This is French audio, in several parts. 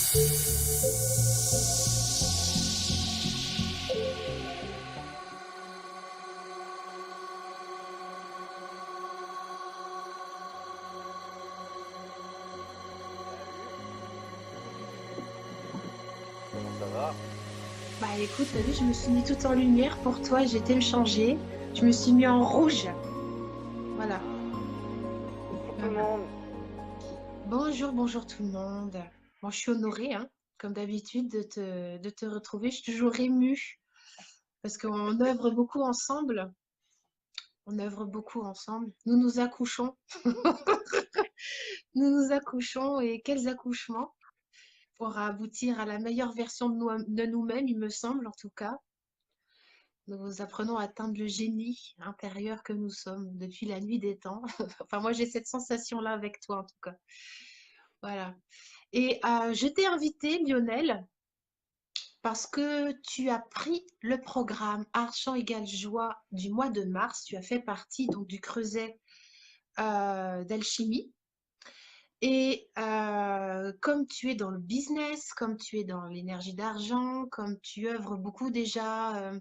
Comment ça va? Bah écoute, t'as vu, je me suis mis tout en lumière pour toi, j'étais me changer. Je me suis mis en rouge. Voilà. Ah, bonjour tout le Voilà. monde. Bonjour, bonjour tout le monde. Bon, je suis honorée, hein, comme d'habitude, de te retrouver. Je suis toujours émue parce qu'on œuvre beaucoup ensemble. On œuvre beaucoup ensemble. Nous nous accouchons. Nous nous accouchons et quels accouchements pour aboutir à la meilleure version de nous-mêmes, il me semble en tout cas. Nous apprenons à atteindre le génie intérieur que nous sommes depuis la nuit des temps. Enfin, moi, j'ai cette sensation-là avec toi, en tout cas. Voilà. Et je t'ai invité, Lionel, parce que tu as pris le programme Argent égale joie du mois de mars. Tu as fait partie donc du creuset d'alchimie. Et comme tu es dans le business, comme tu es dans l'énergie d'argent, comme tu œuvres beaucoup déjà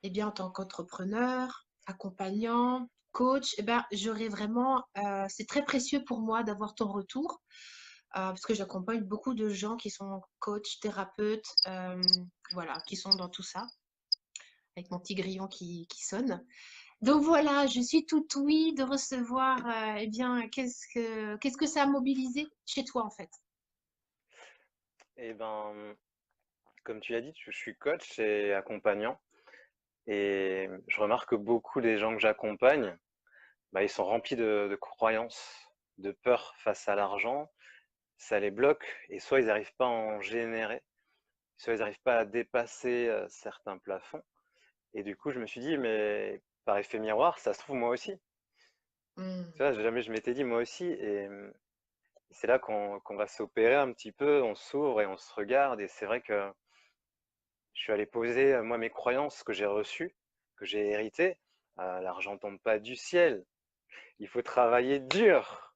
eh bien, en tant qu'entrepreneur, accompagnant, coach, eh ben, j'aurais vraiment, c'est très précieux pour moi d'avoir ton retour parce que j'accompagne beaucoup de gens qui sont coachs, thérapeutes, voilà, qui sont dans tout ça, avec mon petit grillon qui sonne. Donc voilà, je suis toute ouïe de recevoir, eh bien, qu'est-ce que ça a mobilisé chez toi en fait? Eh ben, comme tu l'as dit, je suis coach et accompagnant. Et je remarque que beaucoup des gens que j'accompagne, bah, ils sont remplis de croyances, de peur face à l'argent. Ça les bloque et soit ils n'arrivent pas à en générer, soit ils n'arrivent pas à dépasser certains plafonds. Et du coup, je me suis dit, mais par effet miroir, ça se trouve moi aussi. Hmm. Tu vois, jamais je m'étais dit moi aussi. Et c'est là qu'on va s'opérer un petit peu, on s'ouvre et on se regarde. Et c'est vrai que je suis allé poser, moi, mes croyances que j'ai reçues, que j'ai héritées. L'argent tombe pas du ciel. Il faut travailler dur.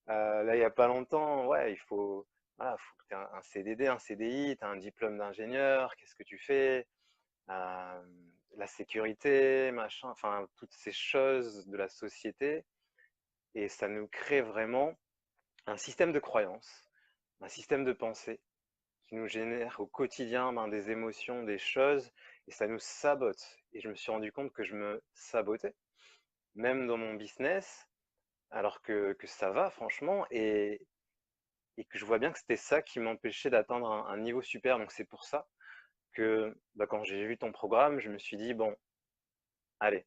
Là, il y a pas longtemps, ouais, voilà, faut que tu aies un CDD, un CDI, tu as un diplôme d'ingénieur, qu'est-ce que tu fais? Euh, la sécurité, machin, enfin, toutes ces choses de la société. Et ça nous crée vraiment un système de croyances, un système de pensée qui nous génère au quotidien ben, des émotions, des choses, et ça nous sabote. Et je me suis rendu compte que je me sabotais, même dans mon business, alors que ça va franchement, et que je vois bien que c'était ça qui m'empêchait d'atteindre un niveau super. Donc c'est pour ça que bah, quand j'ai vu ton programme, je me suis dit, bon, allez,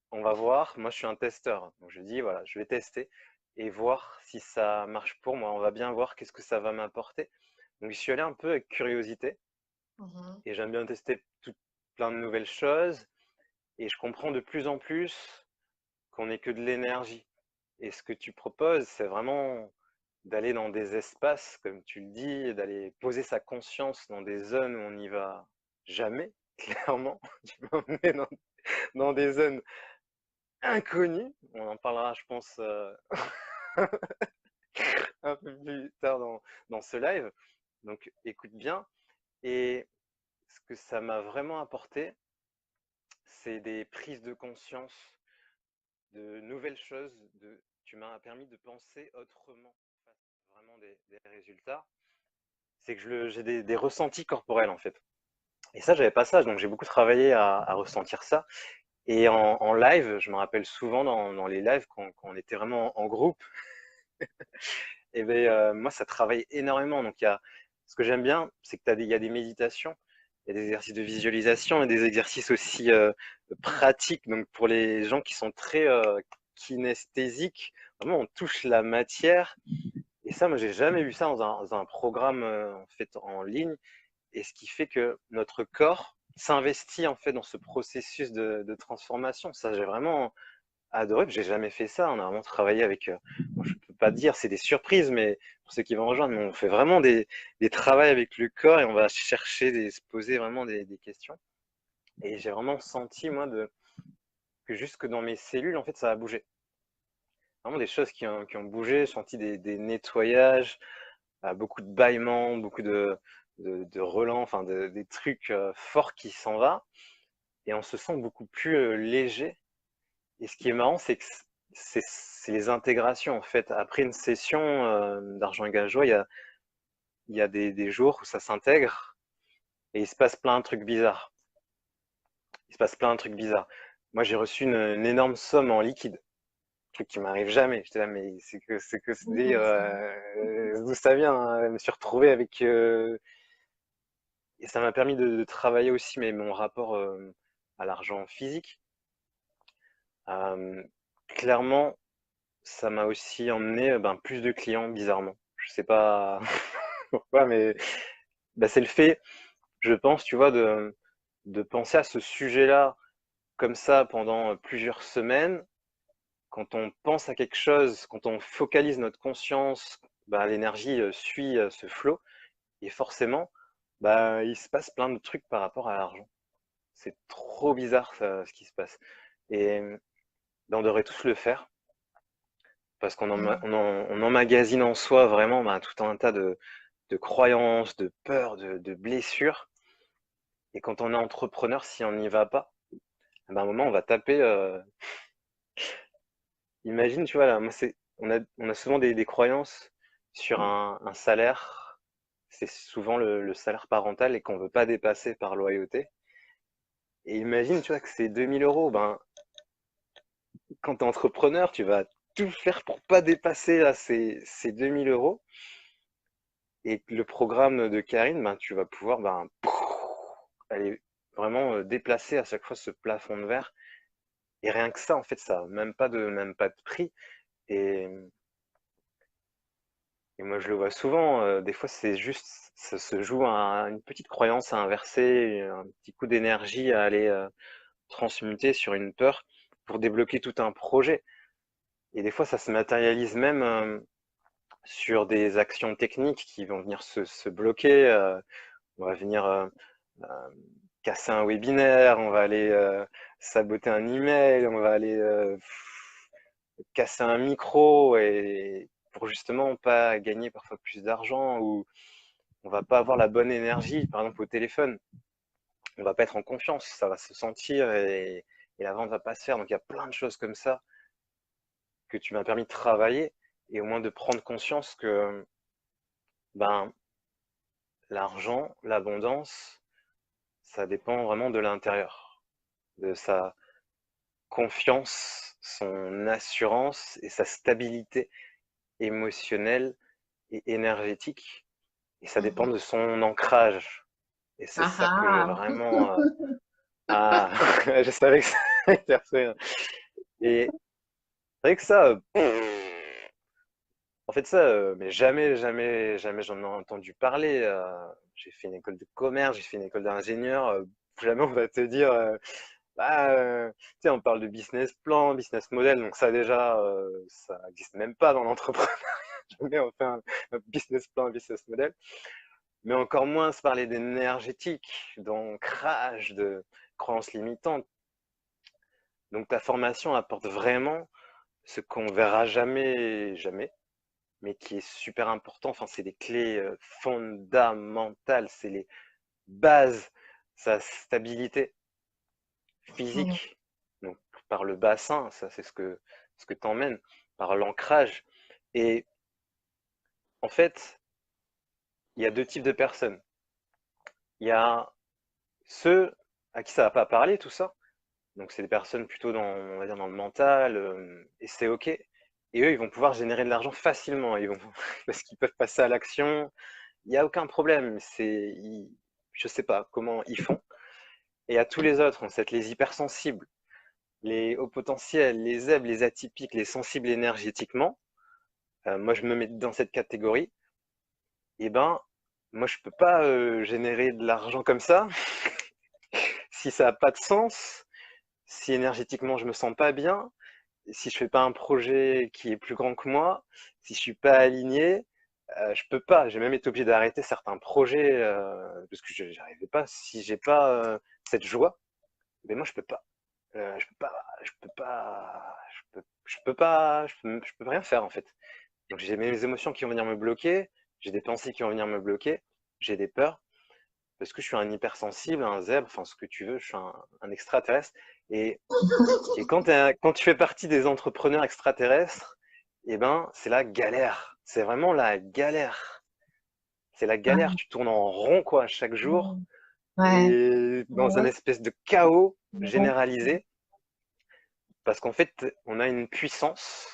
on va voir. Moi, je suis un testeur. Donc je dis, voilà, je vais tester et voir si ça marche pour moi. On va bien voir qu'est-ce que ça va m'apporter. Donc je suis allé un peu avec curiosité. Mhm. Et j'aime bien tester plein de nouvelles choses. Et je comprends de plus en plus qu'on n'est que de l'énergie. Et ce que tu proposes, c'est vraiment d'aller dans des espaces, comme tu le dis, et d'aller poser sa conscience dans des zones où on n'y va jamais, clairement. Tu m'emmènes dans des zones inconnues. On en parlera, je pense, un peu plus tard dans ce live. Donc écoute bien. Et ce que ça m'a vraiment apporté, c'est des prises de conscience, de nouvelles choses, tu m'as permis de penser autrement face vraiment des résultats. C'est que j'ai des ressentis corporels en fait. Et ça, j'avais pas ça, donc j'ai beaucoup travaillé à ressentir ça. Et en live, je me rappelle souvent dans les lives quand on était vraiment en groupe, et ben, moi ça travaille énormément. Donc ce que j'aime bien, c'est que il y a des méditations, il y a des exercices de visualisation et des exercices aussi pratiques. Donc pour les gens qui sont très kinesthésiques, vraiment on touche la matière. Et ça, moi j'ai jamais vu ça dans un programme en fait en ligne. Et ce qui fait que notre corps s'investit en fait dans ce processus de transformation. Ça, j'ai vraiment adoré, j'ai jamais fait ça. On a vraiment travaillé avec, bon, je peux pas dire, c'est des surprises, mais pour ceux qui vont rejoindre, mais on fait vraiment des travaux avec le corps et on va chercher, se poser vraiment des questions. Et j'ai vraiment senti, moi, que jusque dans mes cellules, en fait, ça a bougé. Vraiment des choses qui ont bougé, senti des nettoyages, beaucoup de bâillements, beaucoup de relents, enfin des trucs forts qui s'en va, et on se sent beaucoup plus léger. Et ce qui est marrant, c'est que c'est les intégrations en fait. Après une session d'argent égal joie, il y a des jours où ça s'intègre et il se passe plein de trucs bizarres. Il se passe plein de trucs bizarres. Moi, j'ai reçu une énorme somme en liquide, truc qui m'arrive jamais. J'étais là, mais c'est Oh, ça. d'où ça vient, hein. Je me suis retrouvé avec et ça m'a permis de travailler aussi mon rapport à l'argent physique. Euh, Clairement, ça m'a aussi emmené ben, plus de clients, bizarrement. Je sais pas pourquoi, mais ben, c'est le fait, je pense, tu vois, de penser à ce sujet-là comme ça pendant plusieurs semaines. Quand on pense à quelque chose, quand on focalise notre conscience, ben, l'énergie suit ce flot, et forcément, ben, il se passe plein de trucs par rapport à l'argent. C'est trop bizarre ça, ce qui se passe. Et ben, on devrait tous le faire parce Mm. on emmagasine en soi vraiment ben, tout un tas de croyances, de peurs, de blessures. Et quand on est entrepreneur, si on n'y va pas, ben, à un moment, on va taper. Imagine, tu vois, là, moi, on a souvent des croyances sur un salaire. C'est souvent le salaire parental et qu'on ne veut pas dépasser par loyauté. Et imagine, tu vois, que c'est 2 000 euros. Ben, quand tu es entrepreneur, tu vas tout faire pour pas dépasser là, ces 2 000 euros. Et le programme de Karine, ben, tu vas pouvoir ben, aller vraiment déplacer à chaque fois ce plafond de verre. Et rien que ça, en fait, ça n'a même pas de prix. Et, et moi, je le vois souvent. Des fois, c'est juste, ça se joue à une petite croyance à inverser, un petit coup d'énergie à aller transmuter sur une peur pour débloquer tout un projet. Et des fois, ça se matérialise même sur des actions techniques qui vont venir se bloquer. On va venir euh, casser un webinaire, on va aller saboter un email, on va aller casser un micro et pour justement pas gagner parfois plus d'argent ou on va pas avoir la bonne énergie, par exemple au téléphone, on va pas être en confiance, ça va se sentir et la vente va pas se faire. Donc il y a plein de choses comme ça que tu m'as permis de travailler et au moins de prendre conscience que ben l'argent, l'abondance, ça dépend vraiment de l'intérieur, de sa confiance, son assurance et sa stabilité émotionnelle et énergétique. Et ça dépend Mhm. de son ancrage. Et c'est Ah ça que ah. vraiment. Ah, je savais que ça allait faire ça. Et c'est vrai que ça, en fait, ça, mais jamais, jamais, jamais j'en ai entendu parler. J'ai fait une école de commerce, j'ai fait une école d'ingénieur. Jamais on va te dire, bah, tu sais, on parle de business plan, business model, donc ça déjà, ça n'existe même pas dans l'entreprise. Jamais on fait un business plan, un business model. Mais encore moins se parler d'énergétique, d'ancrage, de croyances limitantes. Donc ta formation apporte vraiment ce qu'on verra jamais, jamais, mais qui est super important. Enfin, c'est des clés fondamentales, c'est les bases, sa stabilité Mhm. physique, donc par le bassin, ça c'est ce que t'emmènes, par l'ancrage. Et en fait, il y a deux types de personnes. Il y a ceux à qui ça va pas parler, tout ça. Donc c'est des personnes plutôt on va dire dans le mental, et c'est ok. Et eux, ils vont pouvoir générer de l'argent facilement. Parce qu'ils peuvent passer à l'action. Il n'y a aucun problème. Je sais pas comment ils font. Et à tous les autres, en fait, les hypersensibles, les hauts potentiels, les zèbres, les atypiques, les sensibles énergétiquement, moi je me mets dans cette catégorie. Et ben, moi je peux pas générer de l'argent comme ça si ça n'a pas de sens, si énergétiquement je me sens pas bien, si je fais pas un projet qui est plus grand que moi, si je suis pas aligné, je peux pas. J'ai même été obligé d'arrêter certains projets parce que j'arrivais pas. Si j'ai pas cette joie, mais moi je peux pas. Je peux pas. Je peux pas. Je peux pas. Je peux rien faire en fait. Donc j'ai mes émotions qui vont venir me bloquer. j'ai des pensées qui vont venir me bloquer, j'ai des peurs, parce que je suis un hypersensible, un zèbre, enfin ce que tu veux, je suis un extraterrestre. Et, et quand tu fais partie des entrepreneurs extraterrestres, eh ben, c'est la galère. C'est vraiment la galère. C'est la galère. Ouais, Tu tournes en rond, quoi, chaque jour, ouais, et dans un ouais, espèce de chaos ouais. généralisé, parce qu'en fait, on a une puissance,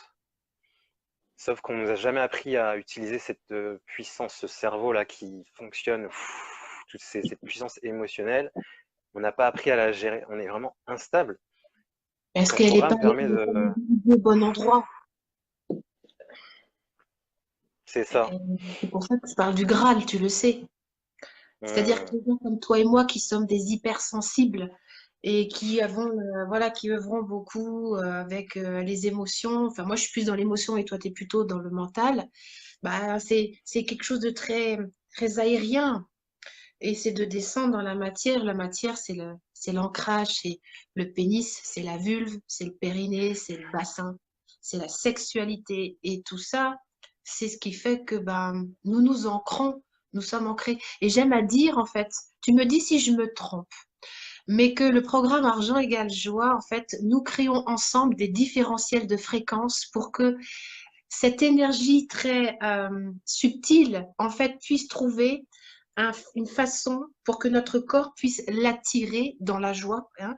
sauf qu'on nous a jamais appris à utiliser cette puissance, ce cerveau-là qui fonctionne, cette puissance émotionnelle. On n'a pas appris à la gérer. On est vraiment instable. Et Est-ce ton qu'elle n'est pas, programme permet elle est pas de... utilisée au bon endroit? C'est ça. C'est pour ça que je parle du Graal, tu le sais. C'est-à-dire que Mmh. les gens comme toi et moi qui sommes des hypersensibles et qui avons, voilà, qui œuvrons beaucoup avec les émotions. Enfin, moi, je suis plus dans l'émotion et toi, tu es plutôt dans le mental. Bah, c'est quelque chose de très, très aérien. Et c'est de descendre dans la matière. La matière, c'est l'ancrage, c'est le pénis, c'est la vulve, c'est le périnée, c'est le bassin, c'est la sexualité. Et tout ça, c'est ce qui fait que ben, nous nous ancrons, nous sommes ancrés. Et j'aime à dire, en fait, tu me dis si je me trompe, mais que le programme argent égale joie, en fait, nous créons ensemble des différentiels de fréquence pour que cette énergie très subtile, en fait, puisse trouver une façon pour que notre corps puisse l'attirer dans la joie, hein,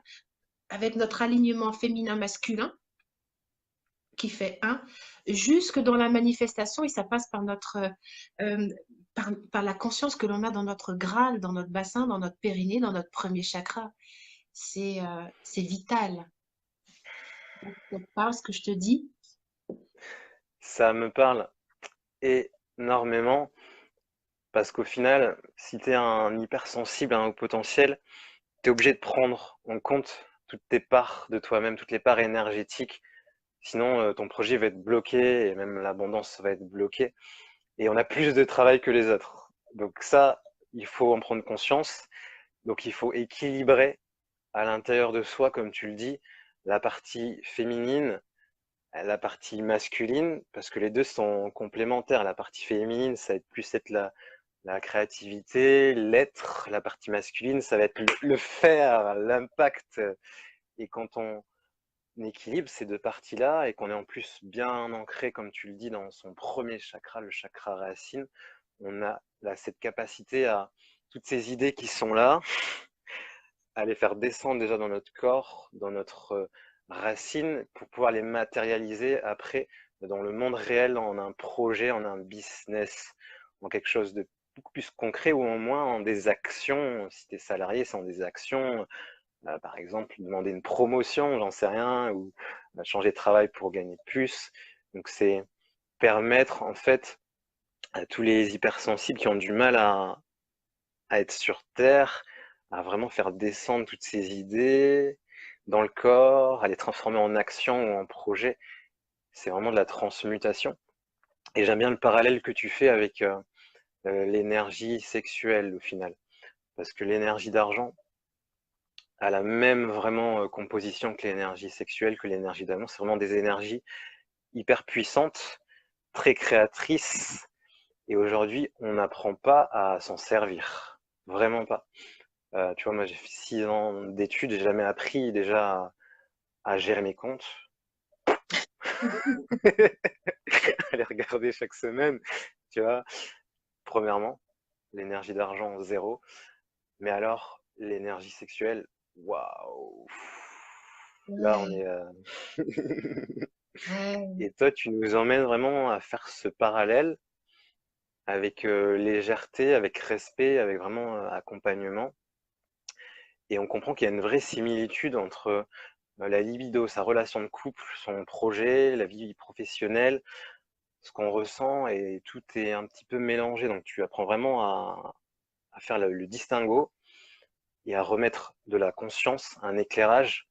avec notre alignement féminin-masculin qui fait un, jusque dans la manifestation, et ça passe par euh, par la conscience que l'on a dans notre Graal, dans notre bassin, dans notre périnée, dans notre premier chakra. C'est vital. Ça te parle ce que je te dis? Ça me parle énormément parce qu'au final, si tu es un hypersensible à un haut potentiel, tu es obligé de prendre en compte toutes tes parts de toi-même, toutes les parts énergétiques. Sinon, ton projet va être bloqué et même l'abondance va être bloquée. Et on a plus de travail que les autres. Donc ça, il faut en prendre conscience. Donc il faut équilibrer à l'intérieur de soi, comme tu le dis, la partie féminine, la partie masculine, parce que les deux sont complémentaires. La partie féminine, ça va être plus être la créativité, l'être. La partie masculine, ça va être le faire, l'impact. Et quand on équilibre ces deux parties-là et qu'on est en plus bien ancré, comme tu le dis, dans son premier chakra, le chakra racine, on a là, cette capacité à toutes ces idées qui sont là, à les faire descendre déjà dans notre corps, dans notre racine, pour pouvoir les matérialiser après dans le monde réel, en un projet, en un business, en quelque chose de beaucoup plus concret ou au moins en des actions. Si tu es salarié, c'est en des actions. Par exemple, demander une promotion, j'en sais rien, ou changer de travail pour gagner plus. Donc c'est permettre en fait à tous les hypersensibles qui ont du mal à être sur Terre, à vraiment faire descendre toutes ces idées dans le corps, à les transformer en action ou en projet. C'est vraiment de la transmutation. Et j'aime bien le parallèle que tu fais avec l'énergie sexuelle au final. Parce que l'énergie d'argent a la même vraiment composition que l'énergie sexuelle, que l'énergie d'amour. C'est vraiment des énergies hyper puissantes, très créatrices. Et aujourd'hui, on n'apprend pas à s'en servir. Vraiment pas. Tu vois, moi j'ai fait 6 ans d'études, j'ai jamais appris déjà à gérer mes comptes, à les regarder chaque semaine, tu vois. Premièrement, l'énergie d'argent, zéro. Mais alors, l'énergie sexuelle, waouh! Là, on Ouais, est. ouais. Et toi, tu nous emmènes vraiment à faire ce parallèle avec légèreté, avec respect, avec vraiment accompagnement. Et on comprend qu'il y a une vraie similitude entre la libido, sa relation de couple, son projet, la vie professionnelle, ce qu'on ressent, et tout est un petit peu mélangé. Donc tu apprends vraiment à faire le distinguo et à remettre de la conscience, un éclairage,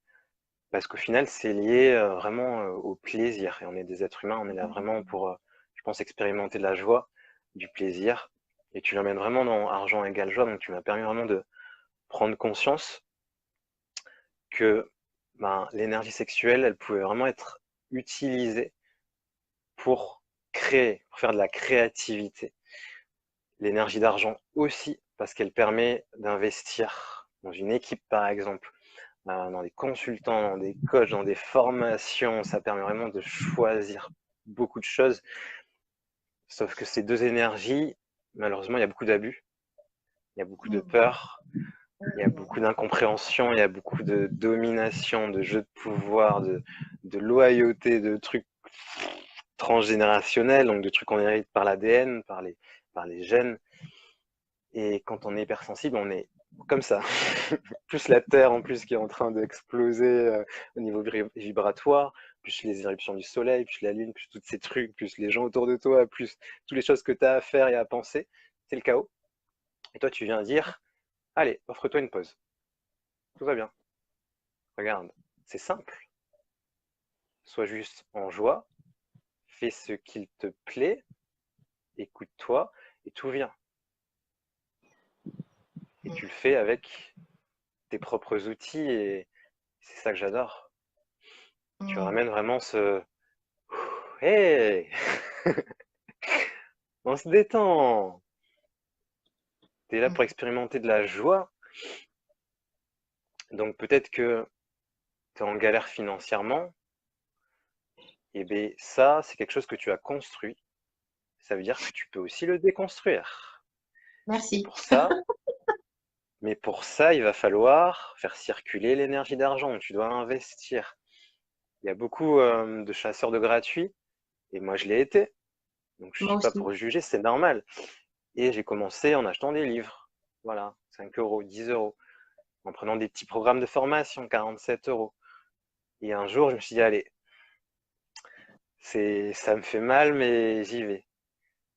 parce qu'au final, c'est lié vraiment au plaisir. Et on est des êtres humains, on est là vraiment pour, je pense, expérimenter de la joie, du plaisir. Et tu l'emmènes vraiment dans argent égale joie. Donc tu m'as permis vraiment de prendre conscience que ben, l'énergie sexuelle, elle pouvait vraiment être utilisée pour créer, pour faire de la créativité. L'énergie d'argent aussi, parce qu'elle permet d'investir dans une équipe, par exemple, dans des consultants, dans des coachs, dans des formations. Ça permet vraiment de choisir beaucoup de choses. Sauf que ces deux énergies, malheureusement, il y a beaucoup d'abus, il y a beaucoup de Mm. peur, il y a beaucoup d'incompréhension, il y a beaucoup de domination, de jeu de pouvoir, de loyauté, de trucs transgénérationnels, donc de trucs qu'on hérite par l'ADN, par les gènes. Et quand on est hypersensible, on est comme ça. Plus la Terre en plus qui est en train d'exploser au niveau vibratoire, plus les éruptions du Soleil, plus la Lune, plus tous ces trucs, plus les gens autour de toi, plus toutes les choses que tu as à faire et à penser, c'est le chaos. Et toi, tu viens dire, allez, offre-toi une pause. Tout va bien. Regarde, c'est simple. Sois juste en joie, fais ce qu'il te plaît, écoute-toi, et tout vient. Et tu le fais avec tes propres outils, et c'est ça que j'adore. Tu Mm. ramènes vraiment ce hey, on se détend. Tu es là Mm. pour expérimenter de la joie. Donc peut-être que tu es en galère financièrement. Et bien ça, c'est quelque chose que tu as construit. Ça veut dire que tu peux aussi le déconstruire. Et Merci. pour ça, il va falloir faire circuler l'énergie d'argent. Tu dois investir. Il y a beaucoup de chasseurs de gratuits. Et moi, je l'ai été. Donc je ne Moi suis pas aussi. pour juger, c'est normal. Et j'ai commencé en achetant des livres. Voilà, 5 euros, 10 euros. En prenant des petits programmes de formation, 47 euros. Et un jour, je me suis dit, allez, ça me fait mal, mais j'y vais.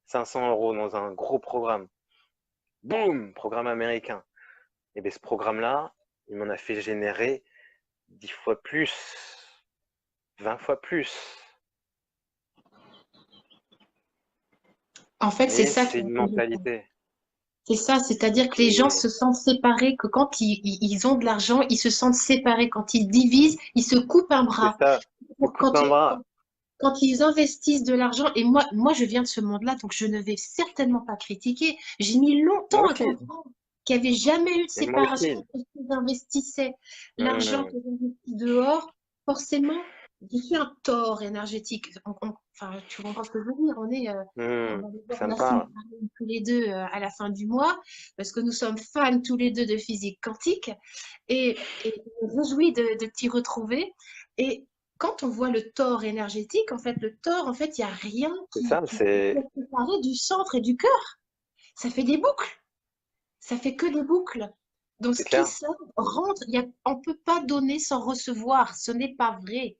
500 euros dans un gros programme. Boum, programme américain. Et bien ce programme-là, il m'en a fait générer 10 fois plus, 20 fois plus. En fait, c'est Mais ça qui c'est est une intéressant. mentalité. C'est ça, c'est-à-dire que les gens Et se sentent séparés, que quand ils ont de l'argent, ils se sentent séparés. Quand ils divisent, ils se coupent un c'est bras. ça, te coupe Quand, un bras. quand ils investissent de l'argent, et moi, je viens de ce monde-là, donc je ne vais certainement pas critiquer. J'ai mis Moi longtemps à aussi, comprendre qu'il n'y avait jamais eu de et moi séparation aussi. entre ce qu'ils investissaient. L'argent Hmm, qu'ils investissaient dehors, forcément, je suis un tort énergétique. Enfin, tu comprends ce que je veux dire? On va devoir ça me Nassim parle. Haramein tous les deux à la fin du mois, parce que nous sommes fans tous les deux de physique quantique, et je me réjouis de t'y retrouver. Et quand on voit le tort énergétique, en fait, le tort, en fait, il n'y a rien C'est ça, qui peut se séparer du centre et du cœur. Ça fait des boucles. Ça fait que des boucles. Donc, c'est ce qui clair. sort rentre. On ne peut pas donner sans recevoir. Ce n'est pas vrai.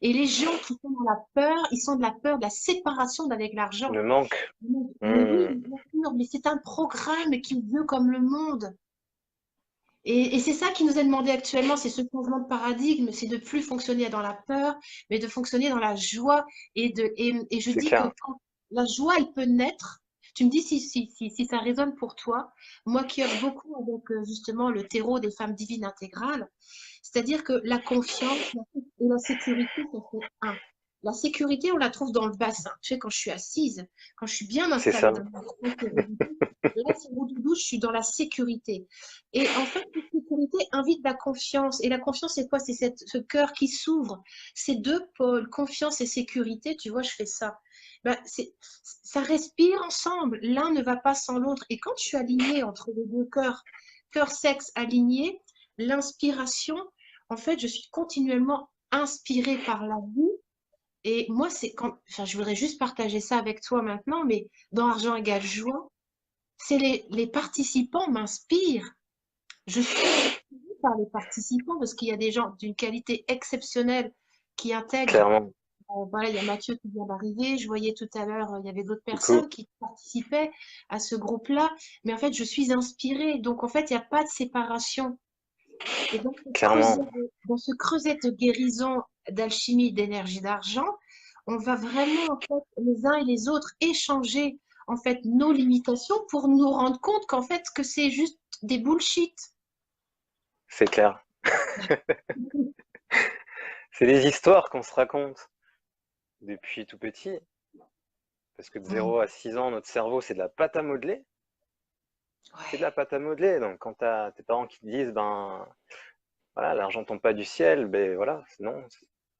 Et les gens qui sont dans la peur, ils sont de la peur de la séparation d'avec l'argent. Le manque. Mais oui, Hmm, bien sûr, mais c'est un programme qui veut comme le monde. Et c'est ça qui nous est demandé actuellement, c'est ce changement de paradigme, c'est de plus fonctionner dans la peur, mais de fonctionner dans la joie. Et je c'est dis que clair. quand la joie, elle peut naître, tu me dis si ça résonne pour toi, moi qui œuvre beaucoup avec justement le terreau des femmes divines intégrales, c'est-à-dire que la confiance et la sécurité, ça fait un. La sécurité, on la trouve dans le bassin. Tu sais, quand je suis assise, quand je suis bien C'est installée ça. dans ma sérénité, là, c'est au doudou, je suis dans la sécurité. Et en fait, la sécurité invite la confiance. Et la confiance, c'est quoi? C'est ce cœur qui s'ouvre. Ces deux pôles, confiance et sécurité, tu vois, je fais ça. Ben, ça respire ensemble. L'un ne va pas sans l'autre. Et quand je suis alignée entre les deux cœurs, cœur-sexe aligné, l'inspiration, en fait, je suis continuellement inspirée par la vie. Et moi, c'est quand, enfin, je voudrais juste partager ça avec toi maintenant, mais dans Argent égale joie, c'est les participants m'inspirent. Je suis inspirée par les participants parce qu'il y a des gens d'une qualité exceptionnelle qui intègrent. Clairement. Voilà, il y a Mathieu qui vient d'arriver. Je voyais tout à l'heure, il y avait d'autres Coucou. personnes qui participaient à ce groupe-là. Mais en fait, je suis inspirée. Donc, en fait, il n'y a pas de séparation. Et Clairement. dans ce creuset de guérison, d'alchimie, d'énergie, d'argent, on va vraiment, en fait, les uns et les autres, échanger, en fait, nos limitations pour nous rendre compte qu'en fait, que c'est juste des bullshit. C'est clair. C'est des histoires qu'on se raconte depuis tout petit. Parce que de Mm. 0 à 6 ans, notre cerveau, c'est de la pâte à modeler. C'est de la Ouais, pâte à modeler. Donc, quand tu as tes parents qui te disent, ben, voilà, l'argent tombe pas du ciel, ben voilà, non.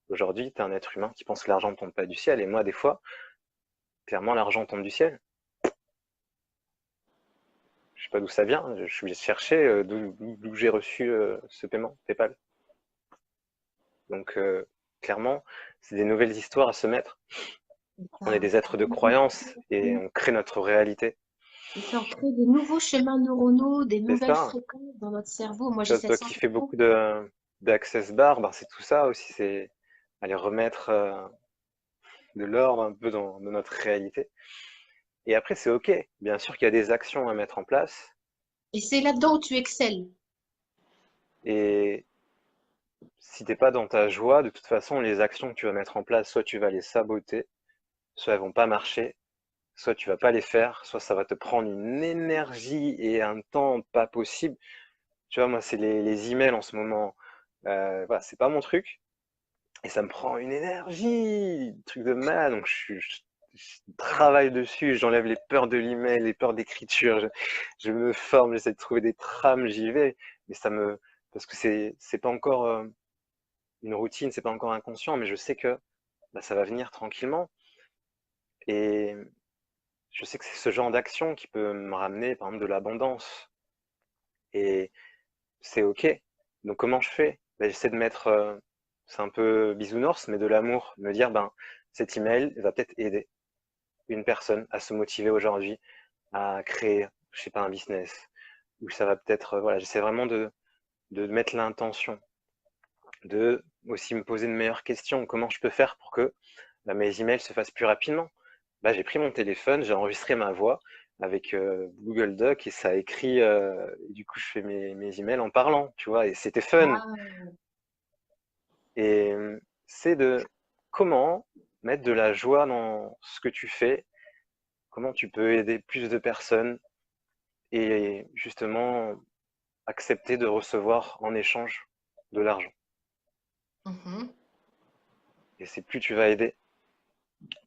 Aujourd'hui, tu es un être humain qui pense que l'argent tombe pas du ciel. Et moi, des fois, clairement, l'argent tombe du ciel. Je sais pas d'où ça vient. Je suis chercher d'où j'ai reçu ce paiement, PayPal. Donc, clairement, c'est des nouvelles histoires à se mettre. c'est On est ça. des êtres de croyance et on crée notre réalité. C'est ça, on crée des nouveaux schémas neuronaux, des C'est nouvelles ça. fréquences dans notre cerveau. Moi, Tu j'ai vois, cette toi qui fais sensation. beaucoup d'Access Bar, ben c'est tout ça aussi. C'est aller remettre de l'ordre un peu dans notre réalité. Et après, c'est OK. Bien sûr qu'il y a des actions à mettre en place. Et c'est là-dedans où tu excelles. Et si t'es pas dans ta joie, de toute façon, les actions que tu vas mettre en place, soit tu vas les saboter, soit elles vont pas marcher, soit tu vas pas les faire, soit ça va te prendre une énergie et un temps pas possible. Tu vois, moi, c'est les emails en ce moment. Voilà, c'est pas mon truc. Et ça me prend une énergie, truc de malade. Donc, je travaille dessus, j'enlève les peurs de l'email, les peurs d'écriture. Je me forme, j'essaie de trouver des trames, j'y vais. Mais parce que c'est pas encore une routine, c'est pas encore inconscient, mais je sais que bah, ça va venir tranquillement. Et je sais que c'est ce genre d'action qui peut me ramener, par exemple, de l'abondance. Et c'est OK. Donc comment je fais? Ben, j'essaie de mettre, c'est un peu bisounours, mais de l'amour. De me dire, ben, cet email va peut-être aider une personne à se motiver aujourd'hui, à créer, je sais pas, un business. Ou ça va peut-être, voilà, j'essaie vraiment de mettre l'intention, de aussi me poser de meilleures questions. Comment je peux faire pour que bah, mes emails se fassent plus rapidement? Bah, j'ai pris mon téléphone, j'ai enregistré ma voix avec Google Doc et ça a écrit. Et du coup, je fais mes emails en parlant, tu vois, et c'était fun. Ah. Et c'est de comment mettre de la joie dans ce que tu fais, comment tu peux aider plus de personnes et justement accepter de recevoir en échange de l'argent. Mhm. Et c'est plus tu vas aider,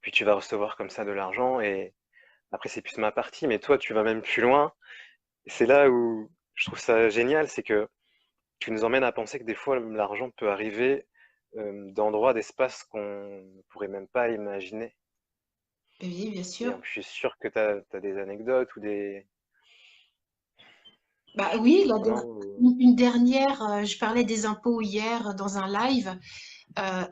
plus tu vas recevoir comme ça de l'argent. Et après, c'est plus ma partie, mais toi, tu vas même plus loin. Et c'est là où je trouve ça génial, c'est que tu nous emmènes à penser que des fois, l'argent peut arriver d'endroits, d'espaces qu'on ne pourrait même pas imaginer. Oui, bien Et sûr. je suis sûr que tu as des anecdotes ou des... Bah oui, Non, ou- une dernière, je parlais des impôts hier dans un live,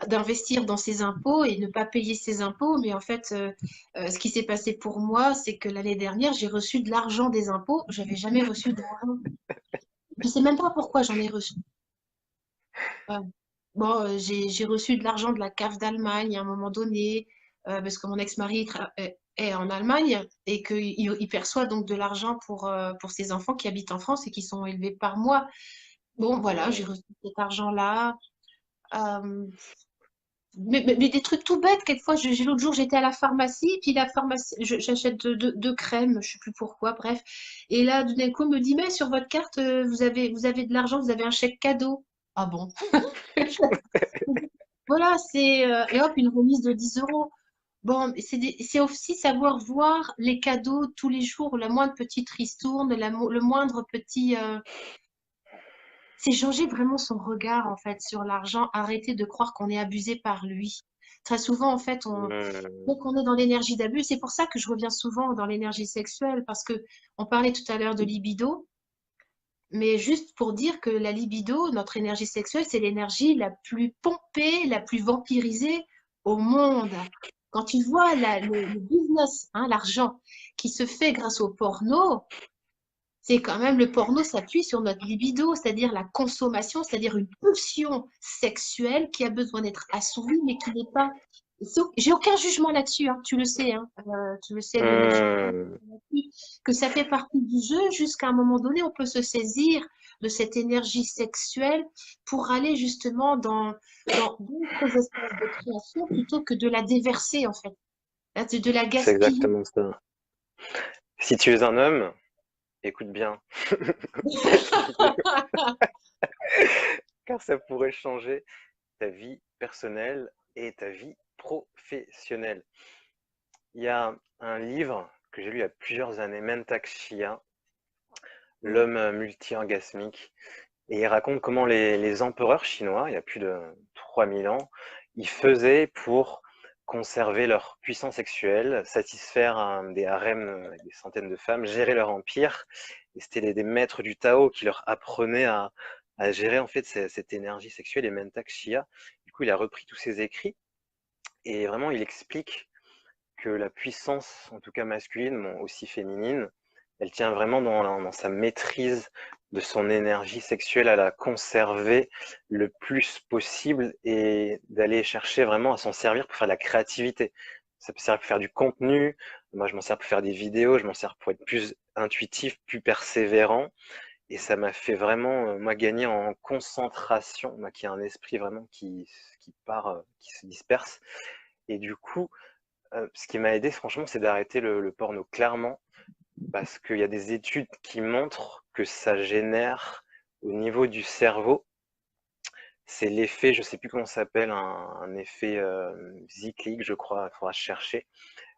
d'investir dans ses impôts et ne pas payer ses impôts. Mais en fait, ce qui s'est passé pour moi, c'est que l'année dernière, j'ai reçu de l'argent des impôts. J'avais jamais reçu d'argent. Je sais même pas pourquoi j'en ai reçu. Euh, bon, j'ai reçu de l'argent de la CAF d'Allemagne à un moment donné, parce que mon ex-mari est en Allemagne et qu'il il perçoit donc de l'argent pour ses enfants qui habitent en France et qui sont élevés par moi. Bon, voilà, j'ai Hmm. reçu cet argent-là. Euh, mais des trucs tout bêtes, quelquefois, l'autre jour, j'étais à la pharmacie, puis la pharmacie, j'achète deux crèmes, je sais plus pourquoi, bref. Et là, d'un coup, on me dit, mais sur votre carte, vous avez de l'argent, vous avez un chèque cadeau. Ah bon? Voilà, et hop, une remise de 10 euros. Bon, c'est aussi savoir voir les cadeaux tous les jours, la moindre petite ristourne, le moindre petit. C'est changer vraiment son regard, en fait, sur l'argent, arrêter de croire qu'on est abusé par lui. Très souvent, en fait, Hmm. donc on est dans l'énergie d'abus. C'est pour ça que je reviens souvent dans l'énergie sexuelle, parce que on parlait tout à l'heure de libido, mais juste pour dire que la libido, notre énergie sexuelle, c'est l'énergie la plus pompée, la plus vampirisée au monde. Quand tu vois le business, hein, l'argent qui se fait grâce au porno, c'est quand même le porno s'appuie sur notre libido, c'est-à-dire la consommation, c'est-à-dire une pulsion sexuelle qui a besoin d'être assouvie, mais qui n'est pas. J'ai aucun jugement là-dessus, hein, tu le sais, l'énergie Hmm. que ça fait partie du jeu. Jusqu'à un moment donné, on peut se saisir de cette énergie sexuelle pour aller justement dans d'autres espaces de création plutôt que de la déverser en fait, hein, de la C'est gaspiller. exactement ça. Si tu es un homme, écoute bien, car ça pourrait changer ta vie personnelle et ta vie professionnelle. Il y a un livre que j'ai lu il y a plusieurs années, Mentak Chia, Oui. L'homme multi-orgasmique, et il raconte comment les empereurs chinois, il y a plus de 3000 ans, ils faisaient pour conserver leur puissance sexuelle, satisfaire des harems avec des centaines de femmes, gérer leur empire. Et c'était des maîtres du Tao qui leur apprenaient à gérer en fait cette énergie sexuelle, et Mentak Chia. Du coup, il a repris tous ses écrits et vraiment il explique que la puissance, en tout cas masculine, bon, aussi féminine, elle tient vraiment dans sa maîtrise de son énergie sexuelle, à la conserver le plus possible et d'aller chercher vraiment à s'en servir pour faire de la créativité. Ça peut servir pour faire du contenu. Moi, je m'en sers pour faire des vidéos, je m'en sers pour être plus intuitif, plus persévérant. Et ça m'a fait vraiment, moi, gagner en concentration, moi qui ai un esprit vraiment qui part, qui se disperse. Et du coup, ce qui m'a aidé, franchement, c'est d'arrêter le porno, clairement, parce qu'il y a des études qui montrent que ça génère au niveau du cerveau, c'est l'effet, je sais plus comment ça s'appelle, un effet cyclique, je crois, il faudra chercher.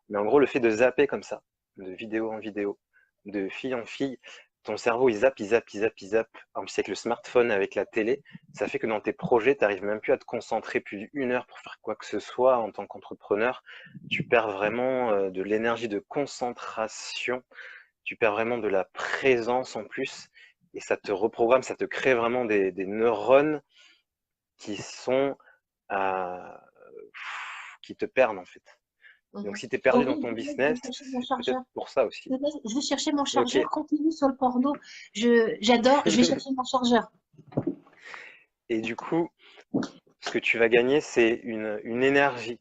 Mais en gros, le fait de zapper comme ça, de vidéo en vidéo, de fille en fille, ton cerveau, il zappe, il zappe, il zappe, il zappe. En plus, avec le smartphone, avec la télé, ça fait que dans tes projets, tu n'arrives même plus à te concentrer plus d'une heure pour faire quoi que ce soit en tant qu'entrepreneur. Tu perds vraiment de l'énergie de concentration, tu perds vraiment de la présence en plus, et ça te reprogramme, ça te crée vraiment des neurones qui sont, euh, qui te perdent en fait. Donc, Mhm. si tu es perdu Donc, dans oui, ton je vais business, chercher mon c'est peut-être chargeur. pour ça aussi. Je vais chercher mon Ok. chargeur. Continue sur le porno. J'adore. Je vais chercher mon chargeur. Et du coup, ce que tu vas gagner, c'est une énergie.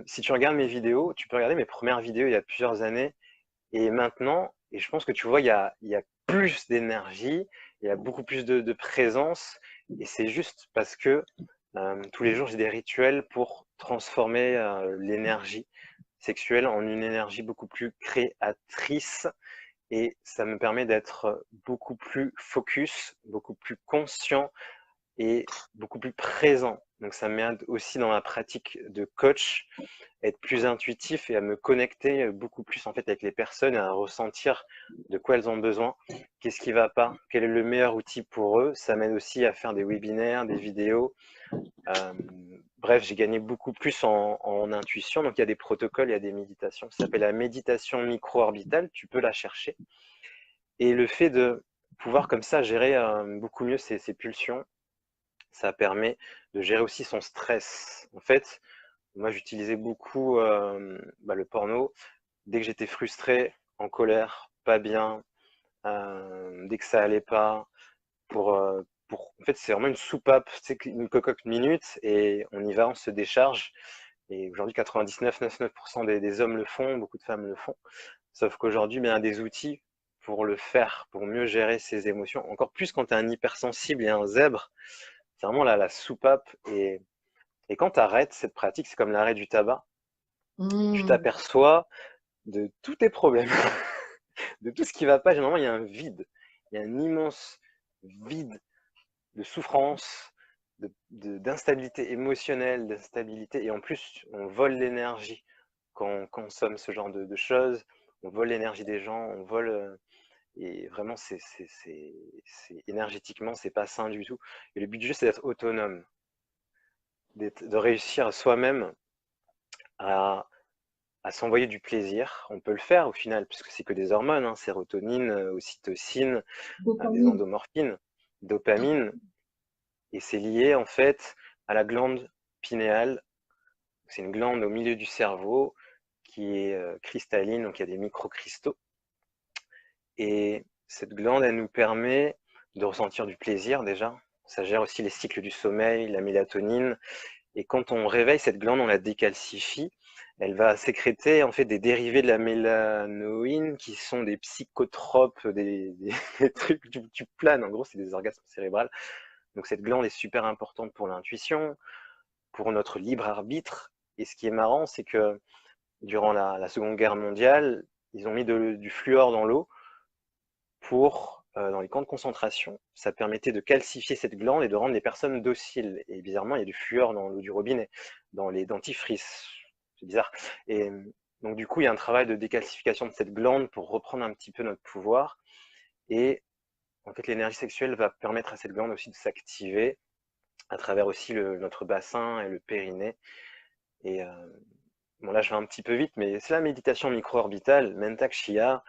Si tu regardes mes vidéos, tu peux regarder mes premières vidéos il y a plusieurs années et maintenant, et je pense que tu vois, il y a plus d'énergie, il y a beaucoup plus de présence, et c'est juste parce que tous les jours, j'ai des rituels pour transformer l'énergie sexuelle en une énergie beaucoup plus créatrice. Et ça me permet d'être beaucoup plus focus, beaucoup plus conscient et beaucoup plus présent. Donc ça m'aide aussi dans ma pratique de coach à être plus intuitif et à me connecter beaucoup plus en fait avec les personnes et à ressentir de quoi elles ont besoin, qu'est-ce qui va pas, quel est le meilleur outil pour eux. Ça m'aide aussi à faire des webinaires, des vidéos. Euh, Bref, j'ai gagné beaucoup plus en intuition. Donc il y a des protocoles, il y a des méditations. Ça s'appelle la méditation micro-orbitale. Tu peux la chercher. Et le fait de pouvoir comme ça gérer beaucoup mieux ses pulsions, ça permet de gérer aussi son stress. En fait, moi j'utilisais beaucoup le porno. Dès que j'étais frustré, en colère, pas bien, dès que ça allait pas, en fait, c'est vraiment une soupape, c'est une cocotte minute et on y va, on se décharge. Et aujourd'hui, 99,99% des hommes le font, beaucoup de femmes le font. Sauf qu'aujourd'hui, il y a des outils pour le faire, pour mieux gérer ses émotions. Encore plus quand tu es un hypersensible et un zèbre, c'est vraiment la soupape. Et quand tu arrêtes cette pratique, c'est comme l'arrêt du tabac, tu Hmm. t'aperçois de tous tes problèmes, de tout ce qui va pas. Généralement, il y a un vide, il y a un immense vide de souffrance, d'instabilité émotionnelle, d'instabilité. Et en plus, on vole l'énergie quand on consomme ce genre de choses. On vole l'énergie des gens, on vole. Et vraiment, énergétiquement, c'est pas sain du tout. Et le but du jeu, c'est d'être autonome, de réussir soi-même à, à s'envoyer du plaisir. On peut le faire au final, puisque c'est que des hormones, hein, sérotonine, ocytocine, des Dopamine. endomorphines, dopamine, et c'est lié en fait à la glande pinéale. C'est une glande au milieu du cerveau qui est cristalline, donc il y a des microcristaux. Et cette glande, elle nous permet de ressentir du plaisir déjà. Ça gère aussi les cycles du sommeil, la mélatonine. Et quand on réveille cette glande, on la décalcifie. Elle va sécréter en fait des dérivés de la mélanoïne qui sont des psychotropes, des trucs, tu planes. En gros, c'est des orgasmes cérébrales. Donc cette glande est super importante pour l'intuition, pour notre libre arbitre. Et ce qui est marrant, c'est que durant la Seconde Guerre mondiale, ils ont mis du fluor dans l'eau pour, dans les camps de concentration. Ça permettait de calcifier cette glande et de rendre les personnes dociles. Et bizarrement, il y a du fluor dans l'eau du robinet, dans les dentifrices. C'est bizarre. Et Donc du coup, il y a un travail de décalcification de cette glande pour reprendre un petit peu notre pouvoir. Et en fait, l'énergie sexuelle va permettre à cette glande aussi de s'activer à travers aussi notre bassin et le périnée. Et bon, là, je vais un petit peu vite, mais c'est la méditation micro-orbitale, Mentak Chia.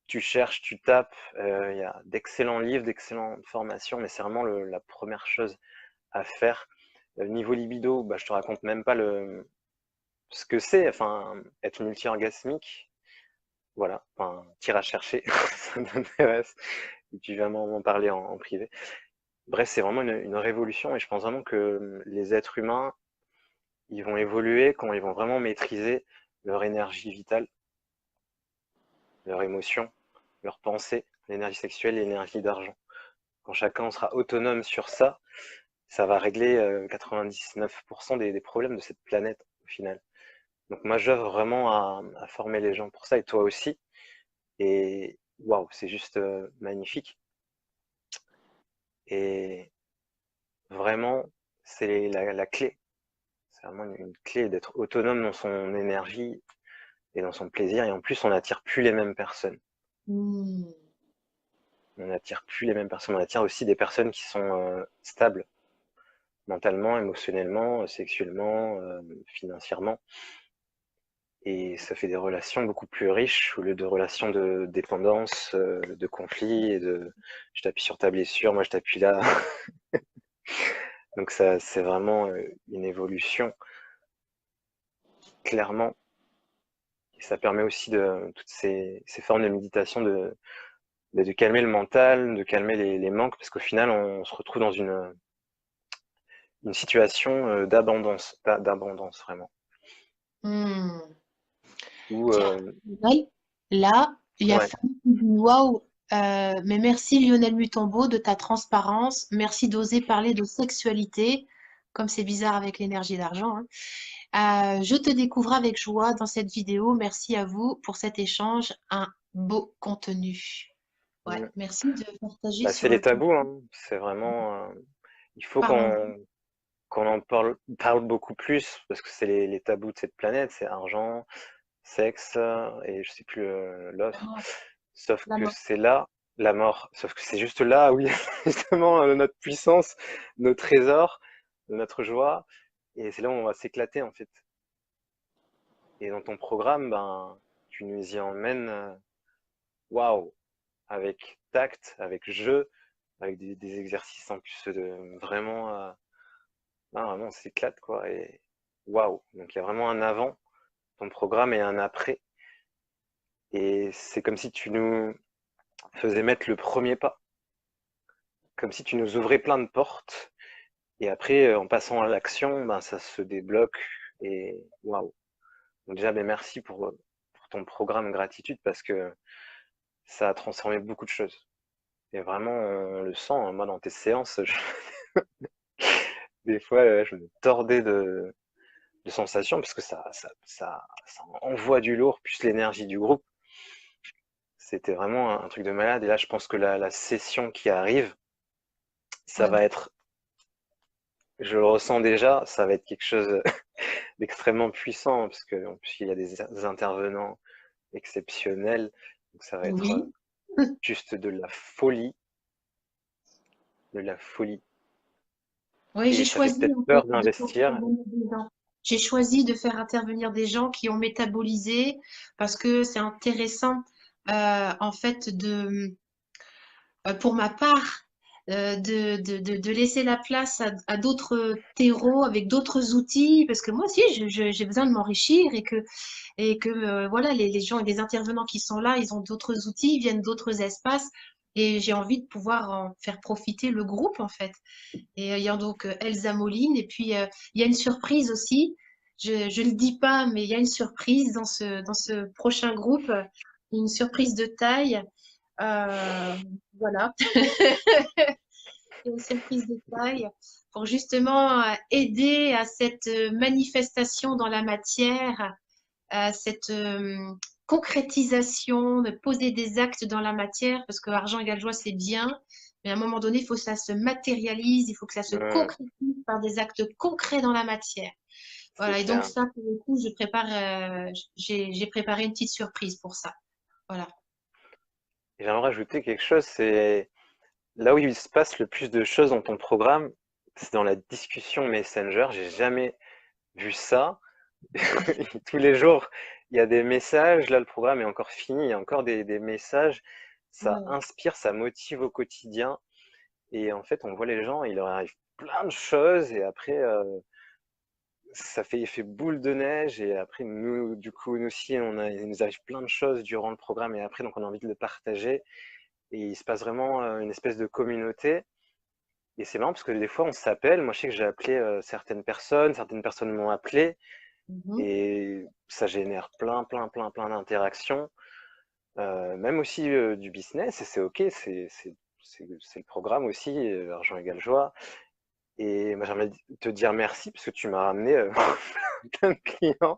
Tu cherches, tu tapes, il y a d'excellents livres, d'excellentes formations, mais c'est vraiment la première chose à faire. Niveau libido, bah, je te raconte même pas ce que c'est, enfin, être multi-orgasmique. Voilà, enfin, tire à chercher, ça t'intéresse, et tu viens m'en parler en privé. Bref, c'est vraiment une révolution, et je pense vraiment que les êtres humains, ils vont évoluer quand ils vont vraiment maîtriser leur énergie vitale, leur émotion, leur pensée, l'énergie sexuelle et l'énergie d'argent. Quand chacun sera autonome sur ça, ça va régler 99% des problèmes de cette planète au final. Donc moi, j'œuvre vraiment à former les gens pour ça, et toi aussi. Et waouh, c'est juste magnifique. Et vraiment, c'est la clé. C'est vraiment une clé d'être autonome dans son énergie et dans son plaisir. Et en plus, on n'attire plus les mêmes personnes. Hmm. On n'attire plus les mêmes personnes. On attire aussi des personnes qui sont stables mentalement, émotionnellement, sexuellement, financièrement. Et ça fait des relations beaucoup plus riches au lieu de relations de dépendance, de conflit et de je t'appuie sur ta blessure, moi je t'appuie là. Donc ça, c'est vraiment une évolution, clairement. Et ça permet aussi de toutes ces formes de méditation de calmer le mental, de calmer les manques, parce qu'au final, on se retrouve dans une situation d'abondance vraiment. Hmm. Où, Tiens, Lionel, là, il y a ouais, Fanny qui dit waouh, mais merci Lionel Mutombo de ta transparence. Merci d'oser parler de sexualité, comme c'est bizarre avec l'énergie d'argent, hein. Je te découvre avec joie dans cette vidéo. Merci à vous pour cet échange, un beau contenu. Ouais, mm. merci de partager Bah, c'est sur les le temps. tabous, hein. C'est vraiment, il faut Parlons-en. qu'on en parle beaucoup plus, parce que c'est les tabous de cette planète, c'est argent, sexe, et je sais plus La l'autre. mort, Sauf la que mort. c'est là, la mort. Sauf que c'est juste là où il y a justement notre puissance, nos trésors, notre joie, et c'est là où on va s'éclater en fait. Et dans ton programme, ben, tu nous y emmènes, waouh, avec tact, avec jeu, avec des exercices en plus de vraiment, non, vraiment, on s'éclate quoi. Et waouh, donc il y a vraiment un avant ton programme et un après. Et c'est comme si tu nous faisais mettre le premier pas, comme si tu nous ouvrais plein de portes. Et après, en passant à l'action, ben, ça se débloque. Et waouh. Donc déjà, ben, merci pour ton programme gratitude parce que ça a transformé beaucoup de choses. Et vraiment, on le sent, hein. Moi, dans tes séances, des fois, je me tordais de sensations parce que ça envoie du lourd, plus l'énergie du groupe. C'était vraiment un truc de malade. Et là, je pense que la session qui arrive, ça Ouais. va être, je le ressens déjà, ça va être quelque chose d'extrêmement puissant parce qu'en plus, il y a des intervenants exceptionnels. Donc, ça va être Oui. juste de la folie, de la folie. Oui, j'ai Et ça fait choisi peut-être en fait peur de faire d'investir. intervenir des gens. J'ai choisi de faire intervenir des gens qui ont métabolisé parce que c'est intéressant en fait pour ma part de laisser la place à d'autres terreaux avec d'autres outils parce que moi aussi j'ai besoin de m'enrichir et que voilà les gens et les intervenants qui sont là ils ont d'autres outils, ils viennent d'autres espaces et j'ai envie de pouvoir en faire profiter le groupe en fait. Et il y a donc Elsa Moline. Et puis, il y a une surprise aussi. Je ne le dis pas, mais il y a une surprise dans ce prochain groupe. Une surprise de taille. Euh, voilà. Une surprise de taille pour justement aider à cette manifestation dans la matière, à cette concrétisation, de poser des actes dans la matière, parce que argent égale joie, c'est bien, mais à un moment donné, il faut que ça se matérialise, il faut que ça se euh, concrétise par des actes concrets dans la matière. c'est Voilà, et donc clair. ça, pour le coup, j'ai préparé une petite surprise pour ça. Voilà. Et j'aimerais rajouter quelque chose, c'est là où il se passe le plus de choses dans ton programme, c'est dans la discussion Messenger. J'ai jamais vu ça. Tous les jours, il y a des messages. Là, le programme est encore fini. Il y a encore des messages. Ça Ouais. inspire, ça motive au quotidien. Et en fait, on voit les gens, il leur arrive plein de choses. Et après, ça fait effet boule de neige. Et après, nous, du coup, nous aussi, il nous arrive plein de choses durant le programme. Et après, donc, on a envie de le partager. Et il se passe vraiment une espèce de communauté. Et c'est marrant parce que des fois, on s'appelle. Moi, je sais que j'ai appelé certaines personnes m'ont appelé. Mhm. Et ça génère plein d'interactions, même aussi du business, et c'est OK, c'est le programme aussi, argent égale joie. Et moi, j'aimerais te dire merci parce que tu m'as ramené plein de clients.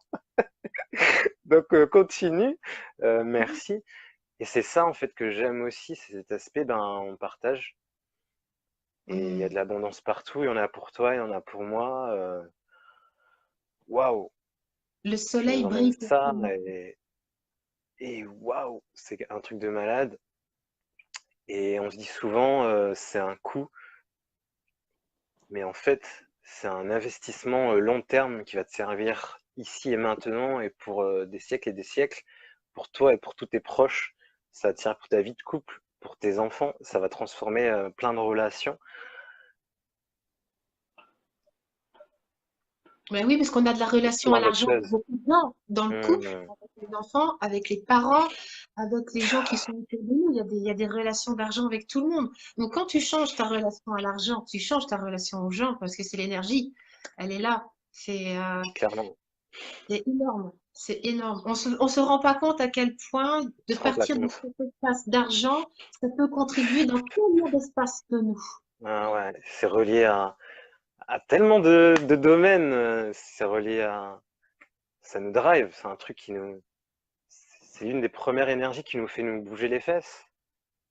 Donc, continue, merci. Et c'est ça, en fait, que j'aime aussi, c'est cet aspect, ben, on partage. Et il y a de Mhm. l'abondance partout, il y en a pour toi, il y en a pour moi. Waouh, Le tu soleil nous emmènes brille pour tout ça, le monde. et waouh, c'est un truc de malade. Et on se dit souvent, c'est un coût, mais en fait, c'est un investissement long terme qui va te servir ici et maintenant et pour des siècles et des siècles, pour toi et pour tous tes proches. Ça tient pour ta vie de couple, pour tes enfants, ça va transformer plein de relations. Ben oui, parce qu'on a de la C'est relation à tellement d'autres l'argent avec choses. beaucoup de gens, dans le couple, Mmh, avec les enfants, avec les parents, avec les gens qui sont autour de nous. Il y a des relations d'argent avec tout le monde. Donc, quand tu changes ta relation à l'argent, tu changes ta relation aux gens parce que c'est l'énergie. Elle est là. clairement, C'est énorme. C'est énorme. On se rend pas compte à quel point on de se rend pas partir de compte. cet espace d'argent, ça peut contribuer dans tellement d'espaces de nous. Ah ouais, c'est relié à tellement de domaines, c'est relié à... Ça nous drive, c'est un truc qui nous... C'est l'une des premières énergies qui nous fait nous bouger les fesses.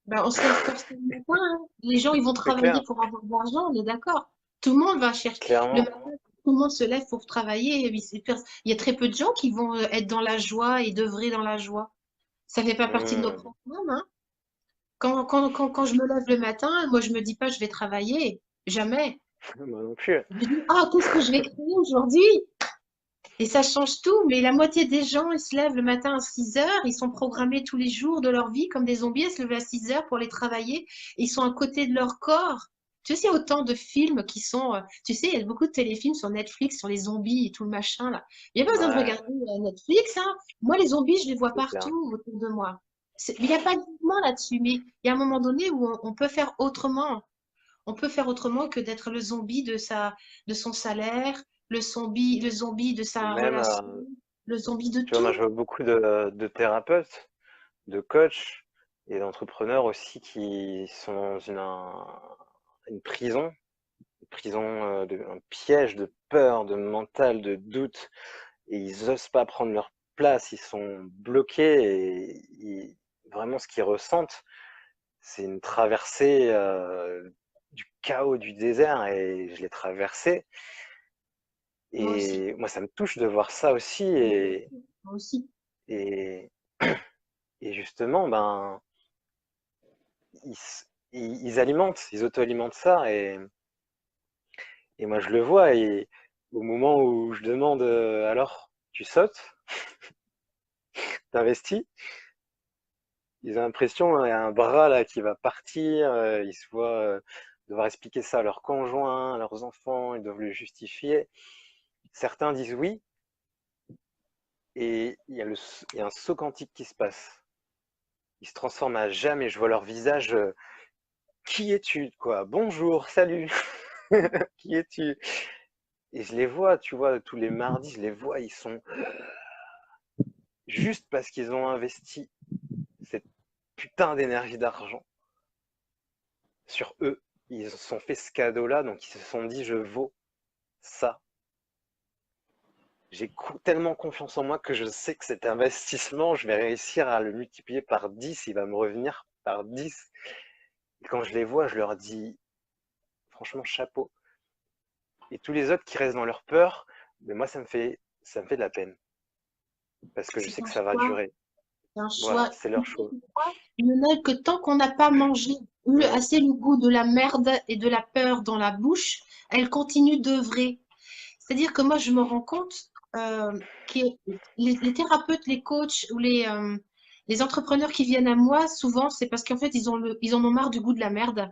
Ben, on se lève pour ça le matin, hein. Les gens, ils vont C'est travailler clair, pour avoir de l'argent, on est d'accord. Tout le monde va chercher. Le clairement. matin, tout le monde se lève pour travailler. Et puis, il y a très peu de gens qui vont être dans la joie et d'œuvrer dans la joie. Ça fait pas partie de nos Mmh. programmes, hein. Quand je me lève le matin, moi, je me dis pas, je vais travailler. Jamais. Moi non plus. Je me dis, ah, qu'est-ce que je vais créer aujourd'hui? Et ça change tout, mais la moitié des gens, ils se lèvent le matin à 6 heures, ils sont programmés tous les jours de leur vie comme des zombies à se lever à 6 heures pour aller travailler, et ils sont à côté de leur corps. Tu sais, il y a autant de films qui sont, tu sais, il y a beaucoup de téléfilms sur Netflix, sur les zombies et tout le machin, là. Il n'y a pas besoin de Ouais, regarder Netflix, hein. Moi, les zombies, je les vois c'est clair. partout autour de moi. Il n'y a pas de jugement là-dessus, mais il y a un moment donné où on peut faire autrement. On peut faire autrement que d'être le zombie de son salaire, le zombie de sa Même, relation, le zombie de tu vois, moi, je tout. vois beaucoup de thérapeutes, de coachs et d'entrepreneurs aussi qui sont dans une prison, un piège de peur, de mental, de doute, et ils osent pas prendre leur place, ils sont bloqués et vraiment ce qu'ils ressentent, c'est une traversée du chaos du désert et je l'ai traversé. Moi aussi. Et moi, ça me touche de voir ça aussi. Moi aussi. Et, et justement, ben, ils, ils alimentent, ils auto-alimentent ça. Et moi, je le vois. Et au moment où je demande, alors, tu sautes, t'investis, ils ont l'impression, il y a un bras là qui va partir. Ils se voient devoir expliquer ça à leurs conjoints, à leurs enfants. Ils doivent le justifier. Certains disent oui. Et il y a un saut quantique qui se passe. Ils se transforment à jamais. Je vois leur visage. Qui es-tu, quoi? Bonjour, salut. Qui es-tu? Et je les vois, tu vois, tous les mardis, je les vois, ils sont juste parce qu'ils ont investi cette putain d'énergie d'argent sur eux. Ils se sont fait ce cadeau-là, donc ils se sont dit, je vaux ça. J'ai tellement confiance en moi que je sais que cet investissement, je vais réussir à le multiplier par 10, il va me revenir par 10. Et quand je les vois, je leur dis, franchement, chapeau. Et tous les autres qui restent dans leur peur, Mais moi, ça me fait de la peine parce que je C'est sais un que ça va choix. durer. C'est un Voilà, choix. c'est leur choix. Il n'y en a que tant qu'on n'a pas mangé Mm. assez le goût de la merde et de la peur dans la bouche, elle continue d'œuvrer. C'est-à-dire que moi, je me rends compte que les thérapeutes, les coachs ou les entrepreneurs qui viennent à moi, souvent, c'est parce qu'en fait, ils en ont marre du goût de la merde.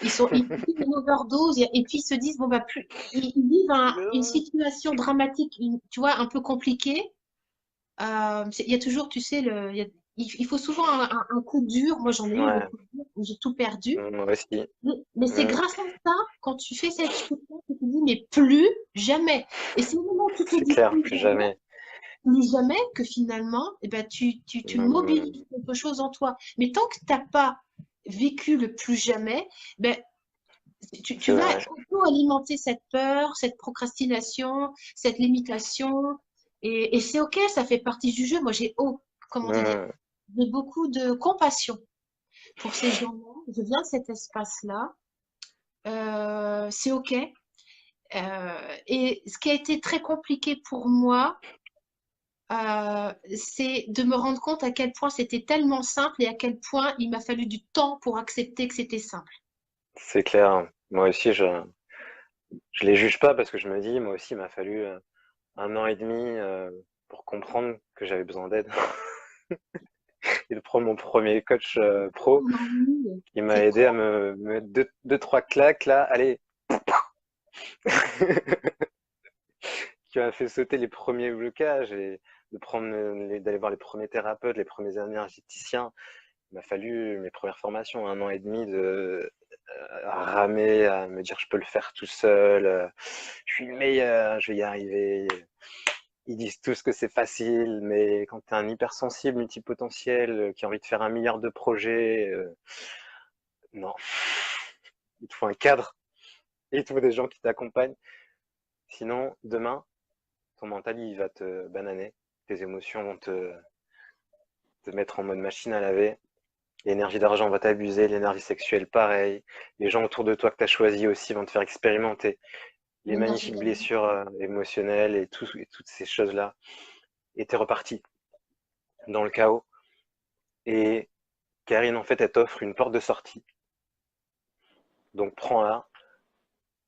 Ils vivent une overdose et puis ils se disent, bon, bah, ils vivent une situation dramatique, tu vois, un peu compliquée. Il y a toujours, tu sais, il faut souvent un coup dur. Moi, j'en ai eu des Ouais, coups durs où j'ai tout perdu. moi aussi. Mais c'est Mm. grâce à ça, quand tu fais cette chose que tu te dis, mais plus jamais. Et c'est le moment où tu te C'est dis clair, plus jamais. plus jamais, que finalement, eh ben, tu Mm. mobilises quelque chose en toi. Mais tant que tu n'as pas vécu le plus jamais, ben, tu C'est vas vrai. auto-alimenter cette peur, cette procrastination, cette limitation. Et c'est OK, ça fait partie du jeu. Moi, comment te dire, Mm. j'ai beaucoup de compassion pour ces gens-là. Je viens de cet espace-là. C'est OK. Et ce qui a été très compliqué pour moi, c'est de me rendre compte à quel point c'était tellement simple et à quel point il m'a fallu du temps pour accepter que c'était simple. C'est clair. Moi aussi, je les juge pas parce que je me dis, moi aussi, il m'a fallu 1 an et demi pour comprendre que j'avais besoin d'aide et de prendre mon premier coach pro Oui, qui m'a c'est aidé à quoi? me mettre deux, trois claques là. Allez, qui m'a fait sauter les premiers blocages et d'aller voir les premiers thérapeutes, les premiers énergéticiens. Il m'a fallu mes premières formations, 1 an et demi de ramer, à me dire je peux le faire tout seul, je suis le meilleur, je vais y arriver. Ils disent tous que c'est facile, mais quand tu es un hypersensible multipotentiel qui a envie de faire 1 milliard de projets, non, il te faut un cadre et il te faut des gens qui t'accompagnent. Sinon, demain, ton mental, il va te bananer. Tes émotions vont te mettre en mode machine à laver. L'énergie d'argent va t'abuser, l'énergie sexuelle, pareil. Les gens autour de toi que tu as choisi aussi vont te faire expérimenter les L'énergie magnifiques d'amour. blessures émotionnelles et toutes ces choses-là. Et t'es reparti dans le chaos. Et Karine, en fait, elle t'offre une porte de sortie. Donc prends-la,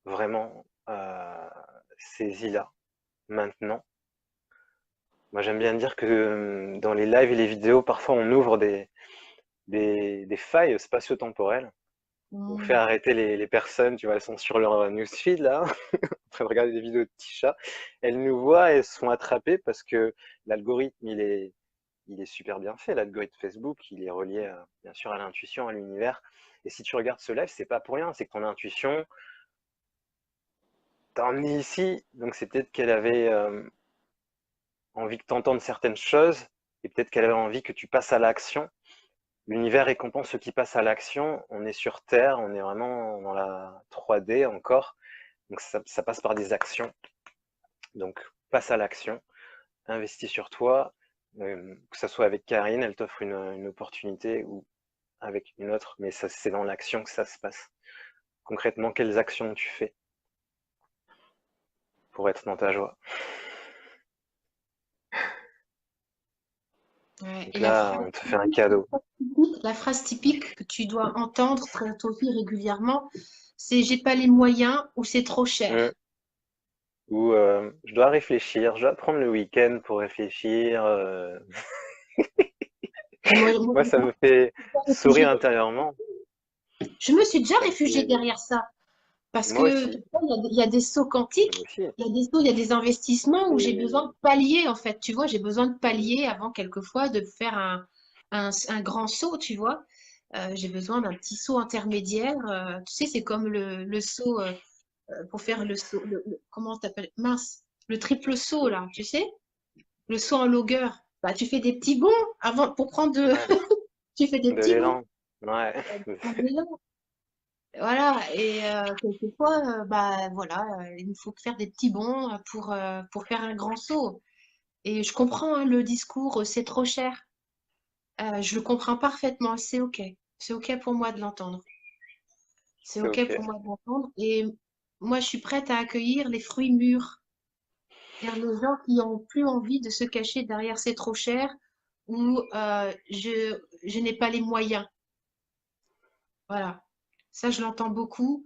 vraiment, saisis-la, maintenant. Moi, j'aime bien dire que dans les lives et les vidéos, parfois, on ouvre des failles spatio-temporelles. On fait Mm. arrêter les personnes, tu vois, elles sont sur leur newsfeed, là, en train de regarder des vidéos de petits chats. Elles nous voient et elles se font attraper parce que l'algorithme, il est super bien fait. L'algorithme Facebook, il est relié, bien sûr, à l'intuition, à l'univers. Et si tu regardes ce live, c'est pas pour rien, c'est que ton intuition t'a emmené ici. Donc c'est peut-être qu'elle avait envie que tu entendes certaines choses et peut-être qu'elle avait envie que tu passes à l'action. L'univers récompense ceux qui passent à l'action. On est sur Terre, on est vraiment dans la 3D encore. Donc ça passe par des actions. Donc passe à l'action, investis sur toi, que ce soit avec Karine, elle t'offre une opportunité ou avec une autre, mais ça c'est dans l'action que ça se passe. Concrètement, quelles actions tu fais pour être dans ta joie? Ouais. Donc Et la là, phrase on te fait un cadeau. la phrase typique que tu dois entendre très tôt régulièrement, c'est j'ai pas les moyens ou c'est trop Mmh. cher. Ou je dois réfléchir, je dois prendre le week-end pour réfléchir. Moi, ça me fait sourire Réfugiée intérieurement. Je me suis déjà Ça me réfugiée fait... derrière ça. Parce Moi que aussi, il y a des sauts moi quantiques, aussi. il y a des sauts, il y a des investissements où j'ai besoin Et de pallier, en fait. Tu vois, j'ai besoin de pallier avant, quelquefois, de faire un grand saut, tu vois. J'ai besoin d'un petit saut intermédiaire. Tu sais, c'est comme le saut, pour faire le saut, comment t'appelles? Mince, le triple saut, là, tu sais? Le saut en longueur. Bah, tu fais des petits bonds avant, pour prendre ouais, tu fais des de petits bonds. l'élan. Ouais. Voilà, et quelquefois, bah voilà, il nous faut faire des petits bonds pour faire un grand saut. Et je comprends hein, le discours, c'est trop cher. Je le comprends parfaitement, c'est OK. C'est OK pour moi de l'entendre. C'est C'est OK ok. pour moi de l'entendre. Et moi, je suis prête à accueillir les fruits mûrs. C'est-à-dire les gens qui ont plus envie de se cacher derrière c'est trop cher ou je n'ai pas les moyens. Voilà. Ça, je l'entends beaucoup.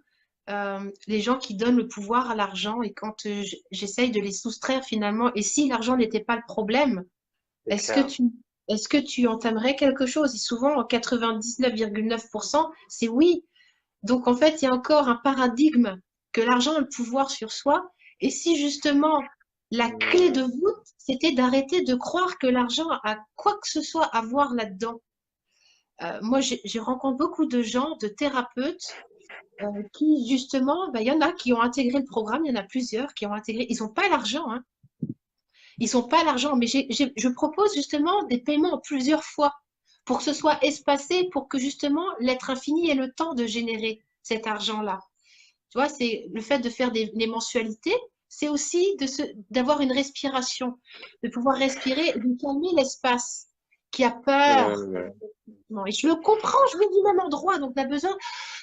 Les gens qui donnent le pouvoir à l'argent et quand j'essaye de les soustraire finalement, et si l'argent n'était pas le problème, C'est est-ce que clair. tu, est-ce que tu entamerais quelque chose? Et souvent, en 99,9%, c'est oui. Donc, en fait, il y a encore un paradigme que l'argent a le pouvoir sur soi. Et si justement, la clé de Hmm. voûte, c'était d'arrêter de croire que l'argent a quoi que ce soit à voir là-dedans. Moi, je rencontre beaucoup de gens, de thérapeutes, qui justement, il y en a qui ont intégré le programme, il y en a plusieurs qui ont intégré, ils n'ont pas l'argent, hein. Ils n'ont pas l'argent, mais je propose justement des paiements en plusieurs fois pour que ce soit espacé, pour que justement l'être infini ait le temps de générer cet argent-là. Tu vois, c'est le fait de faire des mensualités, c'est aussi d'avoir une respiration, de pouvoir respirer et de calmer l'espace qui a peur. Hmm. Et je le comprends, je vis du même endroit, donc on a besoin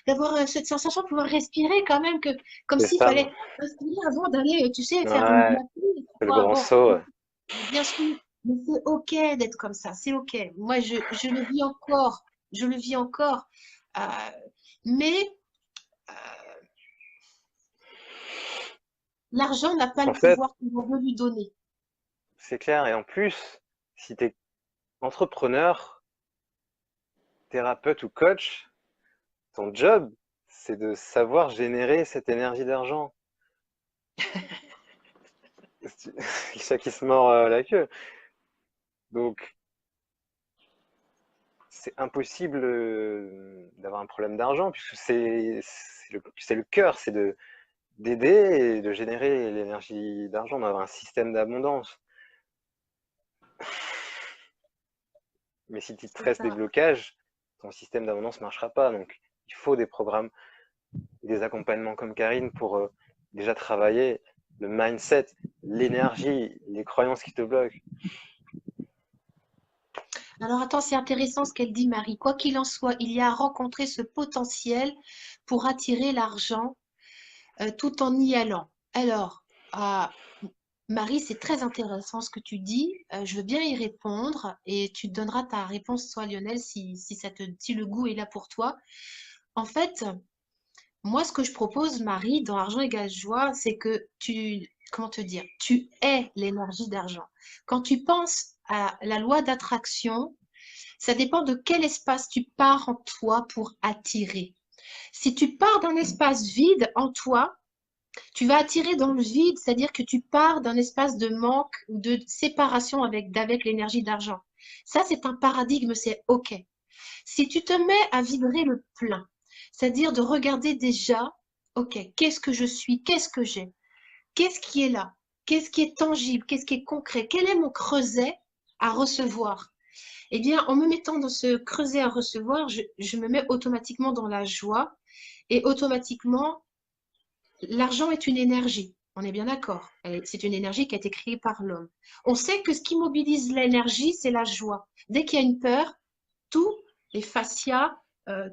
d'avoir cette sensation de pouvoir respirer quand même, comme C'est s'il ça. fallait respirer avant d'aller, tu sais, faire une Ouais, biathlon. c'est le grand Bon, saut. Ouais. bien sûr, mais c'est OK d'être comme ça, c'est OK. Moi, je le vis encore, je le vis encore. Euh, mais euh, l'argent n'a pas En le fait, pouvoir qu'on veut lui donner. c'est clair. Et en plus, si tu es entrepreneur, thérapeute ou coach, ton job, c'est de savoir générer cette énergie d'argent. Le chat qui se mord la queue. Donc, c'est impossible d'avoir un problème d'argent, puisque c'est le cœur, c'est d'aider et de générer l'énergie d'argent, d'avoir un système d'abondance. Mais si tu te C'est stresses des ça. blocages, ton système d'abondance ne marchera pas. Donc, il faut des programmes, des accompagnements comme Karine pour déjà travailler le mindset, l'énergie, les croyances qui te bloquent. Alors attends, c'est intéressant ce qu'elle dit, Marie. Quoi qu'il en soit, il y a à rencontrer ce potentiel pour attirer l'argent tout en y allant. Alors, Marie, c'est très intéressant ce que tu dis. Je veux bien y répondre et tu te donneras ta réponse, toi, Lionel, si le goût est là pour toi. En fait, moi, ce que je propose, Marie, dans Argent égale joie, c'est que comment te dire, tu es l'énergie d'argent. Quand tu penses à la loi d'attraction, ça dépend de quel espace tu pars en toi pour attirer. Si tu pars d'un espace vide en toi, tu vas attirer dans le vide, c'est-à-dire que tu pars d'un espace de manque ou de séparation avec l'énergie d'argent. Ça, c'est un paradigme, c'est OK. Si tu te mets à vibrer le plein, c'est-à-dire de regarder déjà, OK, qu'est-ce que je suis, qu'est-ce que j'ai, qu'est-ce qui est là, qu'est-ce qui est tangible, qu'est-ce qui est concret, quel est mon creuset à recevoir. Eh bien, en me mettant dans ce creuset à recevoir, je me mets automatiquement dans la joie et automatiquement, l'argent est une énergie. On est bien d'accord. C'est une énergie qui a été créée par l'homme. On sait que ce qui mobilise l'énergie, c'est la joie. Dès qu'il y a une peur, tout les fascias,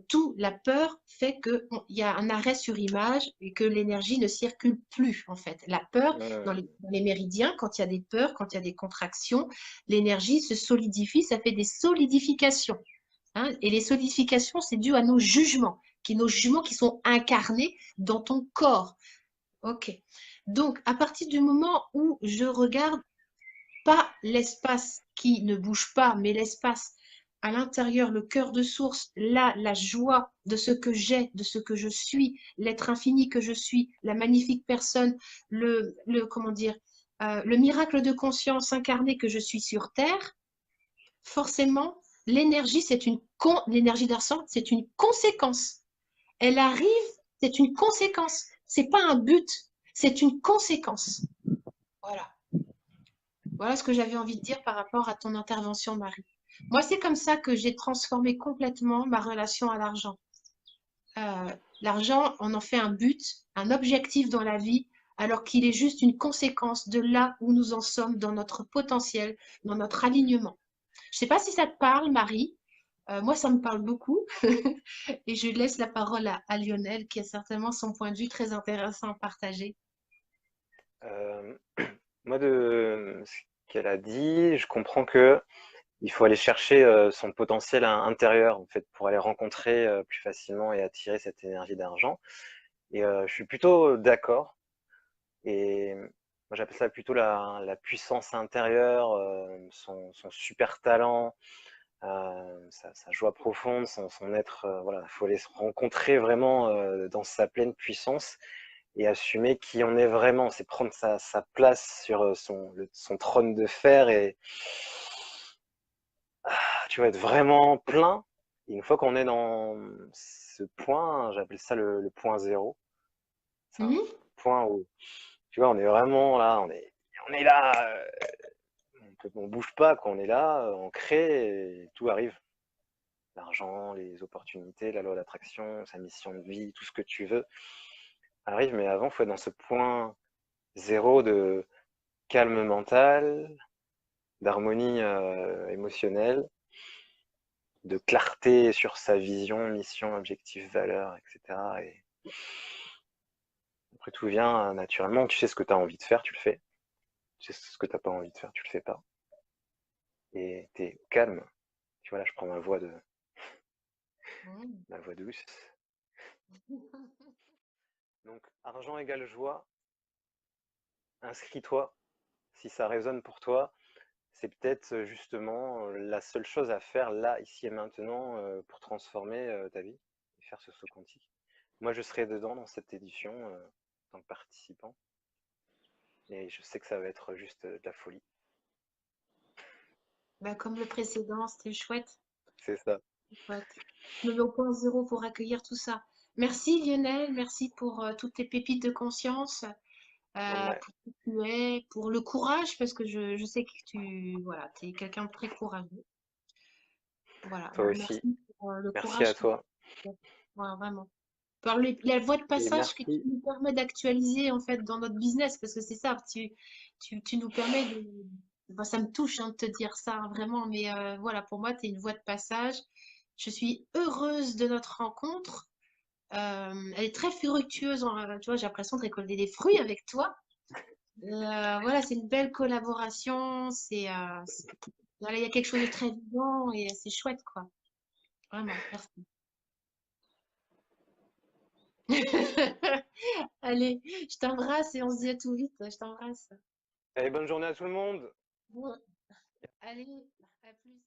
tout la peur fait qu'il y a un arrêt sur image et que l'énergie ne circule plus en fait. La peur, dans les méridiens, quand il y a des peurs, quand il y a des contractions, l'énergie se solidifie, ça fait des solidifications. Hein, et les solidifications, c'est dû à nos jugements qui sont incarnés dans ton corps. Ok. Donc, à partir du moment où je regarde pas l'espace qui ne bouge pas, mais l'espace à l'intérieur, le cœur de source, là, la joie de ce que j'ai, de ce que je suis, l'être infini que je suis, la magnifique personne, comment dire, le miracle de conscience incarné que je suis sur Terre, forcément, l'énergie d'argent, c'est une conséquence. Elle arrive, c'est une conséquence. C'est pas un but, c'est une conséquence. Voilà. Voilà ce que j'avais envie de dire par rapport à ton intervention, Marie. Moi, c'est comme ça que j'ai transformé complètement ma relation à l'argent. L'argent, on en fait un but, un objectif dans la vie, alors qu'il est juste une conséquence de là où nous en sommes dans notre potentiel, dans notre alignement. Je ne sais pas si ça te parle, Marie. Moi, ça me parle beaucoup. Et je laisse la parole à Lionel, qui a certainement son point de vue très intéressant à partager. Euh, moi, de ce qu'elle a dit, je comprends que il faut aller chercher son potentiel intérieur, en fait, pour aller rencontrer plus facilement et attirer cette énergie d'argent. Et je suis plutôt d'accord. Et moi, j'appelle ça plutôt la puissance intérieure, son super talent, sa joie profonde, son être. Voilà, il faut aller se rencontrer vraiment dans sa pleine puissance et assumer qui on est vraiment. C'est prendre sa place sur son trône de fer et tu vas être vraiment plein. Et une fois qu'on est dans ce point, j'appelle ça le point zéro. C'est un Mhm. point où, tu vois, on est vraiment là, on est là, on bouge pas, quoi. On est là, on crée et tout arrive. L'argent, les opportunités, la loi d'attraction, sa mission de vie, tout ce que tu veux arrive. Mais avant, il faut être dans ce point zéro de calme mental, d'harmonie émotionnelle, de clarté sur sa vision, mission, objectif, valeur, etc. Et après, tout vient naturellement. Tu sais ce que tu as envie de faire, tu le fais. Tu sais ce que tu n'as pas envie de faire, tu le fais pas. Et tu es calme. Tu vois, là, je prends Mhm. ma voix douce. Donc, argent égale joie. Inscris-toi. Si ça résonne pour toi, c'est peut-être justement la seule chose à faire là, ici et maintenant, pour transformer ta vie et faire ce saut quantique. Moi, je serai dedans dans cette édition en tant que participant. Et je sais que ça va être juste de la folie. Bah, comme le précédent, c'était chouette. C'est ça. Chouette. Je me mets au point zéro pour accueillir tout ça. Merci Lionel, merci pour toutes tes pépites de conscience, Ouais, pour qui tu es, pour le courage, parce que je sais que tu voilà, es quelqu'un de très courageux. Voilà, toi donc aussi. merci pour le Merci à courage que tu toi. as. Voilà, vraiment. Par la voie de Et passage que tu merci. nous permets d'actualiser en fait dans notre business, parce que c'est ça, tu nous permets de. Enfin, ça me touche hein, de te dire ça hein, vraiment, mais voilà, pour moi, tu es une voie de passage. Je suis heureuse de notre rencontre. Elle est très fructueuse, tu vois, j'ai l'impression de récolter des fruits avec toi. Voilà, c'est une belle collaboration. Voilà, il y a quelque chose de très vivant et c'est chouette, quoi. Vraiment, merci. Allez, je t'embrasse et on se dit à tout vite. Je t'embrasse. Allez, bonne journée à tout le monde. Bon, allez, à plus.